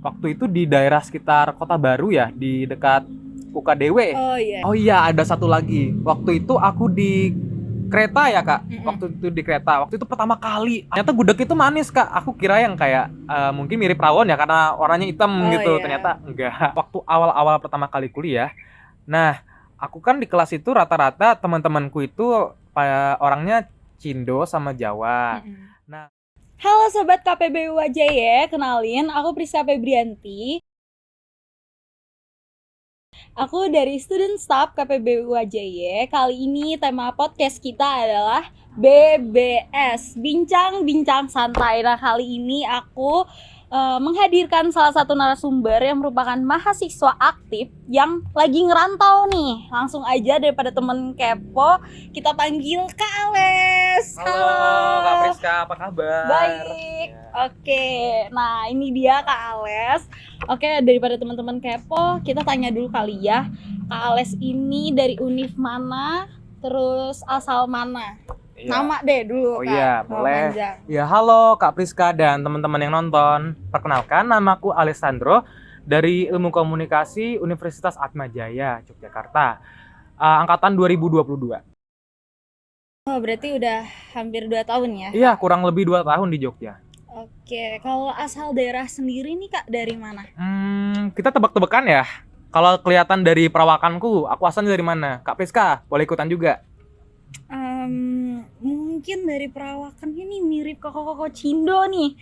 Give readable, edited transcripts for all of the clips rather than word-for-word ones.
Waktu itu di daerah sekitar Kota Baru ya, di dekat UKDW. Oh iya. Oh iya, ada satu lagi. Waktu itu aku di kereta ya kak. Waktu itu di kereta. Waktu itu pertama kali. Ternyata gudeg itu manis kak. Aku kira yang kayak mungkin mirip rawon ya karena warnanya hitam Oh, gitu. iya. Ternyata enggak. Waktu awal-awal pertama kali kuliah. Nah, aku kan di kelas itu rata-rata teman-temanku itu orangnya Cindo sama Jawa. Nah, Halo sobat KPB UAJY, kenalin aku Priska Febrianti. Aku dari Student Staff KPB UAJY. Kali ini tema podcast kita adalah BBS, Bincang-Bincang Santai. Nah, kali ini aku menghadirkan salah satu narasumber yang merupakan mahasiswa aktif yang lagi ngerantau nih. Langsung aja daripada temen kepo, kita panggil Kak Ales. halo Kak Priska, apa kabar? Baik, Ya. oke. Nah, ini dia Kak Ales. Oke, daripada teman-teman kepo, kita tanya dulu kali ya. Kak Ales ini dari univ mana? Terus asal mana? Iya. Nama deh dulu, Oh Kak. iya, Nama boleh. panjang. Ya, halo Kak Priska dan teman-teman yang nonton. Perkenalkan, namaku Alessandro dari Ilmu Komunikasi Universitas Atmajaya, Yogyakarta. Angkatan 2022. Oh, berarti udah hampir 2 tahun ya? Iya, kurang lebih 2 tahun di Jogja. Oke, kalau asal daerah sendiri nih Kak, dari mana? Kita tebak-tebakan ya. Kalau kelihatan dari perawakanku, aku asalnya dari mana? Kak Priska, boleh ikutan juga. Mungkin dari perawakan ini mirip koko-koko Cindo nih.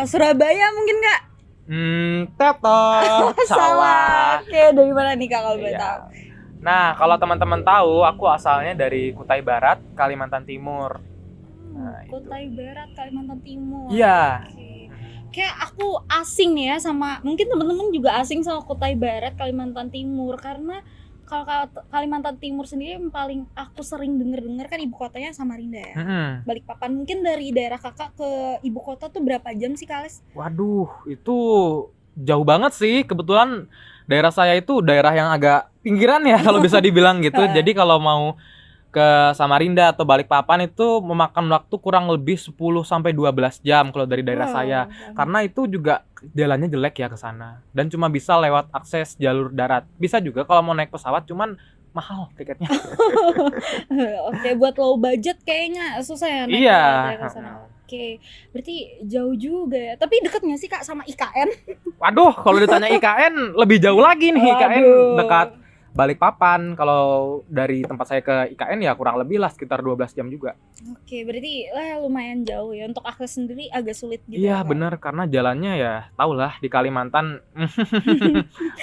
Surabaya mungkin Kak? Teto, Salah. Oke, dari mana nih Kak kalau boleh Iya. tahu? Nah, kalau teman-teman tahu, aku asalnya dari Kutai Barat, Kalimantan Timur. Nah, itu. Kutai Barat, Kalimantan Timur. Iya. Oke. Kayak aku asing nih ya sama, mungkin teman-teman juga asing sama Kutai Barat, Kalimantan Timur, karena kalau Kalimantan Timur sendiri yang paling aku sering denger kan ibu kotanya Samarinda ya. Balikpapan. Mungkin dari daerah kakak ke ibu kota tuh berapa jam sih Kak Ales? Waduh, itu jauh banget sih. Kebetulan daerah saya itu daerah yang agak pinggiran ya kalau bisa dibilang gitu. Jadi kalau mau ke Samarinda atau Balikpapan itu memakan waktu kurang lebih 10 sampai 12 jam kalau dari daerah saya. Karena itu juga jalannya jelek ya ke sana dan cuma bisa lewat akses jalur darat. Bisa juga kalau mau naik pesawat, cuman mahal tiketnya. Oke, buat low budget kayaknya susah ya naik Iya. pesawat ke sana. Oke, berarti jauh juga ya. Tapi deket nggak sih Kak sama IKN? Waduh, kalau ditanya IKN lebih jauh lagi nih. IKN Waduh. dekat Balikpapan. Kalau dari tempat saya ke IKN ya kurang lebih lah sekitar 12 jam juga. Oke, berarti lumayan jauh ya. Untuk akses sendiri agak sulit gitu. Iya ya, Kak? bener, karena jalannya ya tau lah di Kalimantan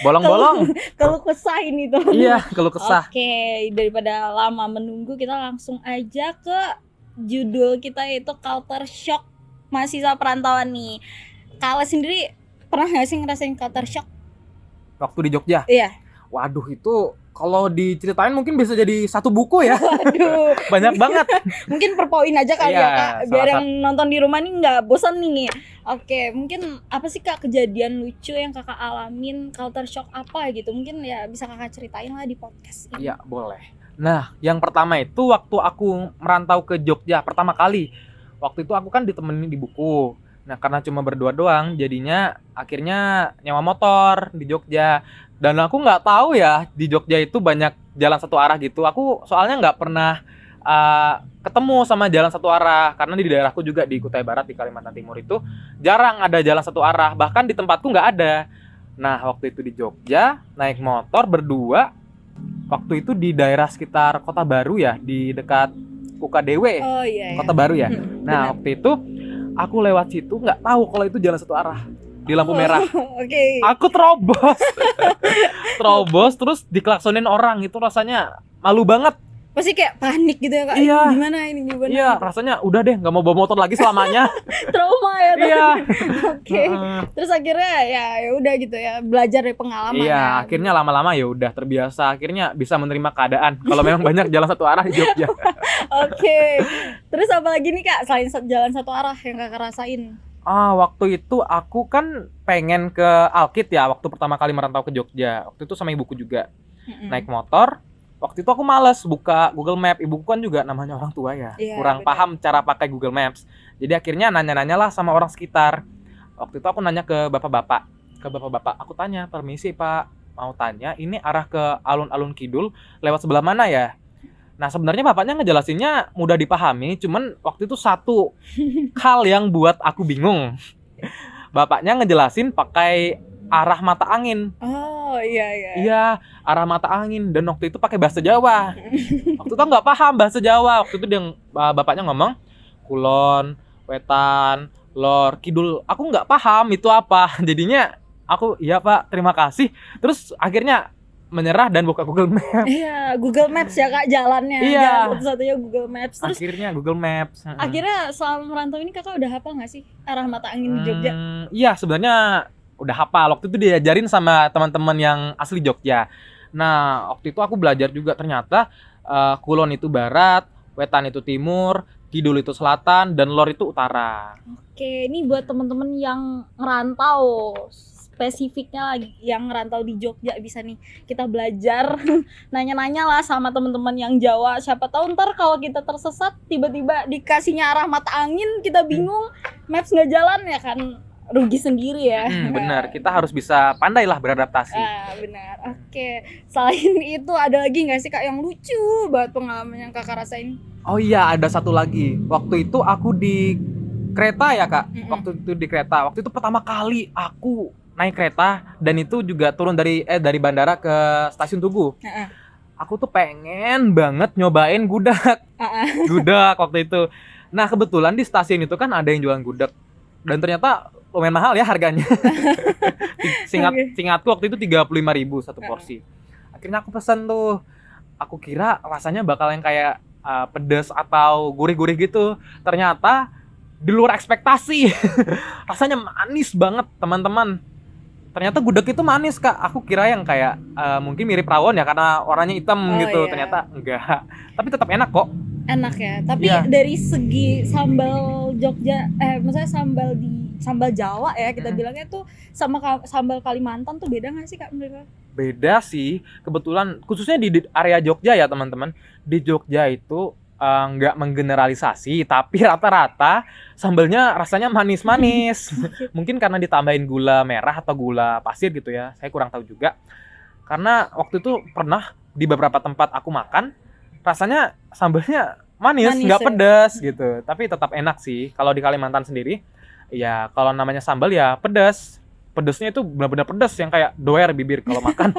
bolong-bolong. Kalau kesah ini tuh. Iya, keluh kesah. Oke, daripada lama menunggu, kita langsung aja ke judul kita, yaitu Culture Shock mahasiswa perantauan nih. Kalian sendiri pernah nggak sih ngerasain culture shock? Waktu di Jogja. Iya. Waduh, itu kalau diceritain mungkin bisa jadi satu buku ya. Waduh. Banyak banget. Mungkin per poin aja kali Iya, ya Kak, biar yang nonton di rumah nih nggak bosan nih. Oke, mungkin apa sih Kak kejadian lucu yang Kakak alamin, culture shock apa gitu? Mungkin ya bisa Kakak ceritain lah di podcast ini. Iya, boleh. Nah, yang pertama itu waktu aku merantau ke Jogja pertama kali. Waktu itu aku kan ditemenin di buku. Nah, karena cuma berdua doang, jadinya akhirnya nyewa motor di Jogja. Dan aku nggak tahu ya, di Jogja itu banyak jalan satu arah gitu. Aku soalnya nggak pernah ketemu sama jalan satu arah. Karena di daerahku juga di Kutai Barat, di Kalimantan Timur itu jarang ada jalan satu arah. Bahkan di tempatku nggak ada. Nah, waktu itu di Jogja, naik motor berdua. Waktu itu di daerah sekitar Kota Baru ya, di dekat UKDW. Oh iya. Kota Baru ya. Benar. Nah, waktu itu aku lewat situ nggak tahu kalau itu jalan satu arah di lampu merah. Oke. Aku terobos terus diklaksonin orang, itu rasanya malu banget. Pasti kayak panik gitu ya Kak. Iya. Ini gimana? Iya, rasanya udah deh nggak mau bawa motor lagi selamanya. Trauma ya. Iya. Oke. Terus akhirnya ya udah gitu ya, belajar dari pengalaman. Iya, ya. akhirnya lama-lama ya udah terbiasa. Akhirnya bisa menerima keadaan kalau memang banyak jalan satu arah di Jogja. Oke. Terus apa lagi nih Kak selain jalan satu arah yang Kakak rasain? Waktu itu aku kan pengen ke Alkit ya, waktu pertama kali merantau ke Jogja. Waktu itu sama ibuku juga. Naik motor. Waktu itu aku males buka Google Map. Ibuku kan juga namanya orang tua ya, Iya, kurang benar. paham cara pakai Google Maps. Jadi akhirnya nanya-nanya lah sama orang sekitar. Waktu itu aku nanya ke bapak-bapak. ke bapak-bapak. Aku tanya, "Permisi Pak, mau tanya ini arah ke alun-alun kidul lewat sebelah mana ya?" Nah, sebenarnya bapaknya ngejelasinnya mudah dipahami, cuman waktu itu satu hal yang buat aku bingung. Bapaknya ngejelasin pakai arah mata angin. Oh, iya iya. Iya, arah mata angin, dan waktu itu pakai bahasa Jawa. Waktu itu aku nggak paham bahasa Jawa. Waktu itu bapaknya ngomong kulon, wetan, lor, kidul. Aku nggak paham itu apa. Jadinya aku, iya Pak, terima kasih. Terus akhirnya menyerah dan buka Google Maps. Iya, Google Maps ya Kak jalannya. Iya. Jalan satu-satunya Google Maps. Terus Akhirnya Google Maps. akhirnya selama merantau ini Kakak udah hafal nggak sih arah mata angin di Jogja? Iya, sebenarnya udah hafal. Waktu itu diajarin sama teman-teman yang asli Jogja. Nah, waktu itu aku belajar juga ternyata kulon itu barat, wetan itu timur, kidul itu selatan, dan lor itu utara. Oke, ini buat temen-temen yang ngerantau, spesifiknya lagi yang ngerantau di Jogja bisa nih kita belajar nanya-nanya lah sama temen-temen yang Jawa. Siapa tahu ntar kalau kita tersesat tiba-tiba dikasihnya arah mata angin kita bingung, maps nggak jalan ya kan rugi sendiri ya. Benar, kita harus bisa pandai lah beradaptasi. Benar. Oke, selain itu ada lagi nggak sih Kak yang lucu banget pengalaman yang Kakak rasain? Oh iya, ada satu lagi. Waktu itu aku di kereta ya Kak. Waktu itu di kereta. Waktu itu pertama kali aku naik kereta, dan itu juga turun dari bandara ke stasiun Tugu. Aku tuh pengen banget nyobain gudeg. Gudeg waktu itu. Nah, kebetulan di stasiun itu kan ada yang jualan gudeg. Dan ternyata lumayan mahal ya harganya. Seingatku waktu itu 35.000 satu porsi. Akhirnya aku pesen tuh. Aku kira rasanya bakal yang kayak pedas atau gurih-gurih gitu. Ternyata di luar ekspektasi. Rasanya manis banget, teman-teman. Ternyata gudeg itu manis Kak. Aku kira yang kayak mungkin mirip rawon ya karena warnanya hitam gitu. Iya. Ternyata enggak. Tapi tetap enak kok. Enak ya. Tapi Iya. dari segi sambal Jogja, maksudnya sambal Jawa ya kita bilangnya tuh sama sambal Kalimantan tuh beda nggak sih Kak menurut Kakak? Beda sih. Kebetulan khususnya di area Jogja ya teman-teman. Di Jogja itu nggak menggeneralisasi, tapi rata-rata sambalnya rasanya manis-manis. Mungkin karena ditambahin gula merah atau gula pasir gitu ya. Saya kurang tahu juga. Karena waktu itu pernah di beberapa tempat aku makan, rasanya sambalnya manis nggak ya? pedas gitu. Tapi tetap enak sih. Kalau di Kalimantan sendiri, ya kalau namanya sambal ya pedas. Pedesnya itu benar-benar pedas yang kayak doer bibir kalau makan.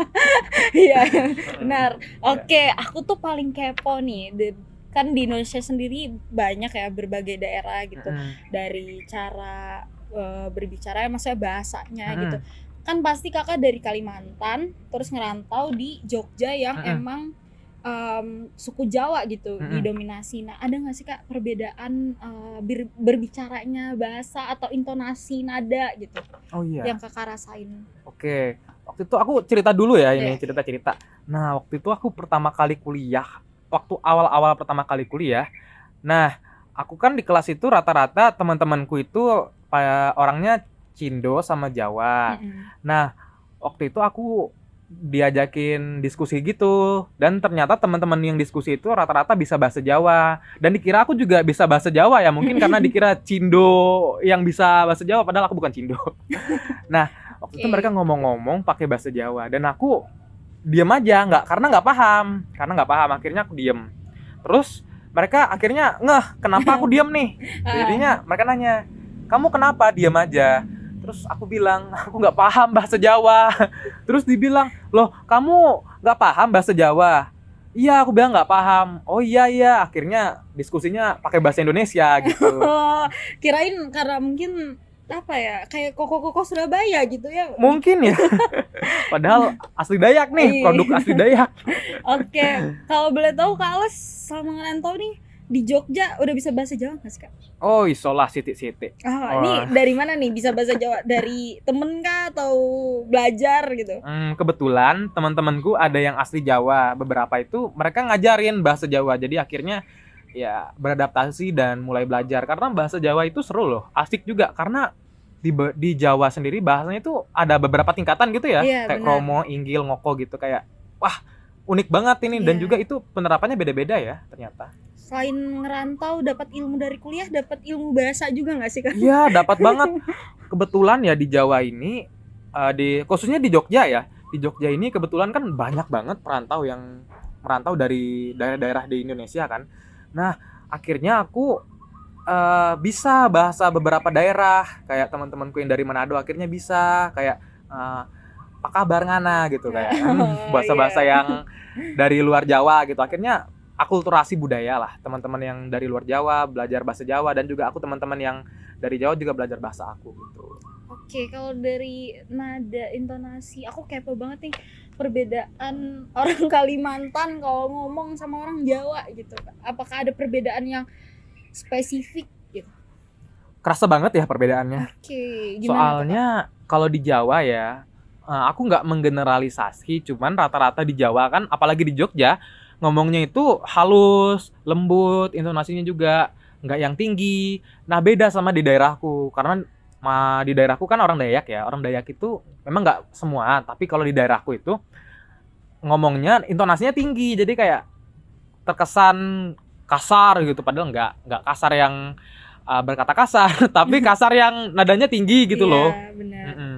Iya, benar. Oke, aku tuh paling kepo nih. Kan di Indonesia sendiri banyak ya berbagai daerah gitu. Dari cara berbicara, maksudnya bahasanya gitu. Kan pasti Kakak dari Kalimantan terus ngerantau di Jogja yang emang suku Jawa gitu didominasi. Nah, ada nggak sih Kak perbedaan berbicaranya bahasa atau intonasi nada gitu? Oh iya. Yang Kakak rasain? Oke. Waktu itu aku cerita dulu ya ini, Iya. cerita-cerita. Nah, waktu itu aku pertama kali kuliah. Waktu awal-awal pertama kali kuliah. Nah, aku kan di kelas itu rata-rata teman-temanku itu orangnya Cindo sama Jawa. Nah, waktu itu aku diajakin diskusi gitu, dan ternyata teman-teman yang diskusi itu rata-rata bisa bahasa Jawa, dan dikira aku juga bisa bahasa Jawa ya, mungkin karena dikira Cindo yang bisa bahasa Jawa, padahal aku bukan Cindo. Nah, waktu itu mereka ngomong-ngomong pakai bahasa Jawa, dan aku diam aja, karena nggak paham, akhirnya aku diam. Terus mereka akhirnya kenapa aku diam nih? Jadinya mereka nanya, kamu kenapa diam aja? Terus aku bilang, aku nggak paham bahasa Jawa. Terus dibilang, loh kamu nggak paham bahasa Jawa? Iya, aku bilang nggak paham. Oh iya, akhirnya diskusinya pakai bahasa Indonesia gitu. Kirain karena mungkin apa ya, kayak koko-koko Surabaya gitu ya. Mungkin ya. Padahal asli Dayak nih, produk asli Dayak. Oke, kalau boleh tahu Kak Ales selama ngerantau nih di Jogja udah bisa bahasa Jawa nggak sih Kak? Oh, isolah siti-siti. Ini dari mana nih bisa bahasa Jawa? Dari temen kah atau belajar gitu? Kebetulan teman-temanku ada yang asli Jawa. Beberapa itu mereka ngajarin bahasa Jawa. Jadi akhirnya ya beradaptasi dan mulai belajar. Karena bahasa Jawa itu seru loh, asik juga. Karena di Jawa sendiri bahasanya itu ada beberapa tingkatan gitu ya. Iya, kayak benar. kromo, inggil, ngoko gitu. Kayak wah unik banget ini. Dan Iya. juga itu penerapannya beda-beda ya ternyata. Selain ngerantau dapat ilmu dari kuliah, dapat ilmu bahasa juga nggak sih Kak? Iya, dapat banget. Kebetulan ya di Jawa ini khususnya di Jogja ya. Di Jogja ini kebetulan kan banyak banget perantau yang merantau dari daerah-daerah di Indonesia kan. Nah, akhirnya aku bisa bahasa beberapa daerah, kayak teman-temanku yang dari Manado akhirnya bisa kayak apa kabar ngana gitu kayak kan Oh, bahasa-bahasa iya. yang dari luar Jawa gitu. Akhirnya akulturasi budaya lah, teman-teman yang dari luar Jawa belajar bahasa Jawa dan juga aku teman-teman yang dari Jawa juga belajar bahasa aku gitu. Oke, kalau dari nada intonasi, aku kepo banget nih perbedaan orang Kalimantan kalau ngomong sama orang Jawa gitu. Apakah ada perbedaan yang spesifik gitu? Kerasa banget ya perbedaannya. Oke, gimana tuh, Kak? Soalnya kalau di Jawa ya, aku nggak menggeneralisasi, cuman rata-rata di Jawa kan, apalagi di Jogja, ngomongnya itu halus, lembut, intonasinya juga nggak yang tinggi. Nah beda sama di daerahku, karena di daerahku kan orang Dayak ya. Orang Dayak itu memang nggak semua, tapi kalau di daerahku itu ngomongnya intonasinya tinggi, jadi kayak terkesan kasar gitu. Padahal nggak kasar yang berkata kasar, tapi kasar yang nadanya tinggi gitu loh. Iya, benar. Mm-mm.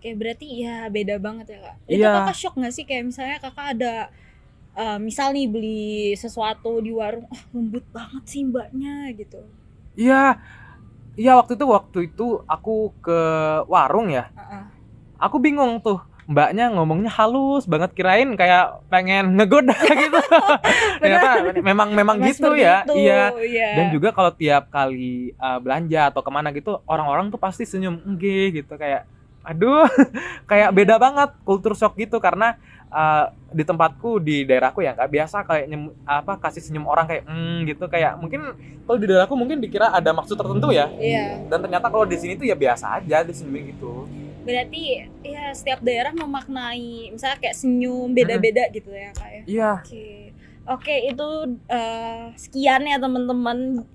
Oke, berarti ya beda banget ya, Kak. Itu Iya. Kakak shock nggak sih kayak misalnya Kakak ada misal nih beli sesuatu di warung, oh lembut banget sih mbaknya gitu. Iya, iya waktu itu aku ke warung ya. Heeh. Aku bingung tuh. Mbaknya ngomongnya halus banget, kirain kayak pengen ngegoda gitu. Ternyata memang Emang gitu seperti ya. itu, Iya. iya. Dan juga kalau tiap kali belanja atau kemana gitu, orang-orang tuh pasti senyum enggih gitu kayak aduh, kayak beda banget kultur shock gitu karena di tempatku di daerahku ya nggak biasa kayak kasih senyum orang kayak gitu kayak mungkin kalau di daerahku mungkin dikira ada maksud tertentu ya. Iya. Dan ternyata kalau di sini tuh ya biasa aja disenyumin gitu. Berarti ya setiap daerah memaknai misalnya kayak senyum beda-beda gitu ya, Kak ya. Iya. Oke, itu sekian ya teman-teman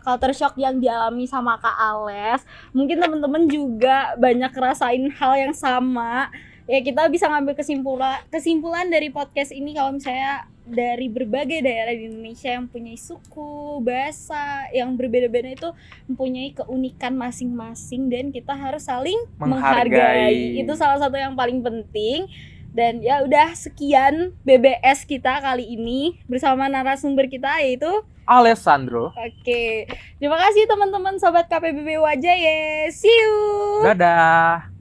culture shock yang dialami sama Kak Ales. Mungkin teman-teman juga banyak ngerasain hal yang sama. Ya kita bisa ngambil kesimpulan dari podcast ini kalau misalnya dari berbagai daerah di Indonesia yang punya suku, bahasa yang berbeda-beda itu mempunyai keunikan masing-masing dan kita harus saling menghargai. Itu salah satu yang paling penting. Dan ya udah sekian BBS kita kali ini bersama narasumber kita yaitu Alessandro. Oke. Terima kasih teman-teman sobat KPBB Wajaye. See you. Dadah.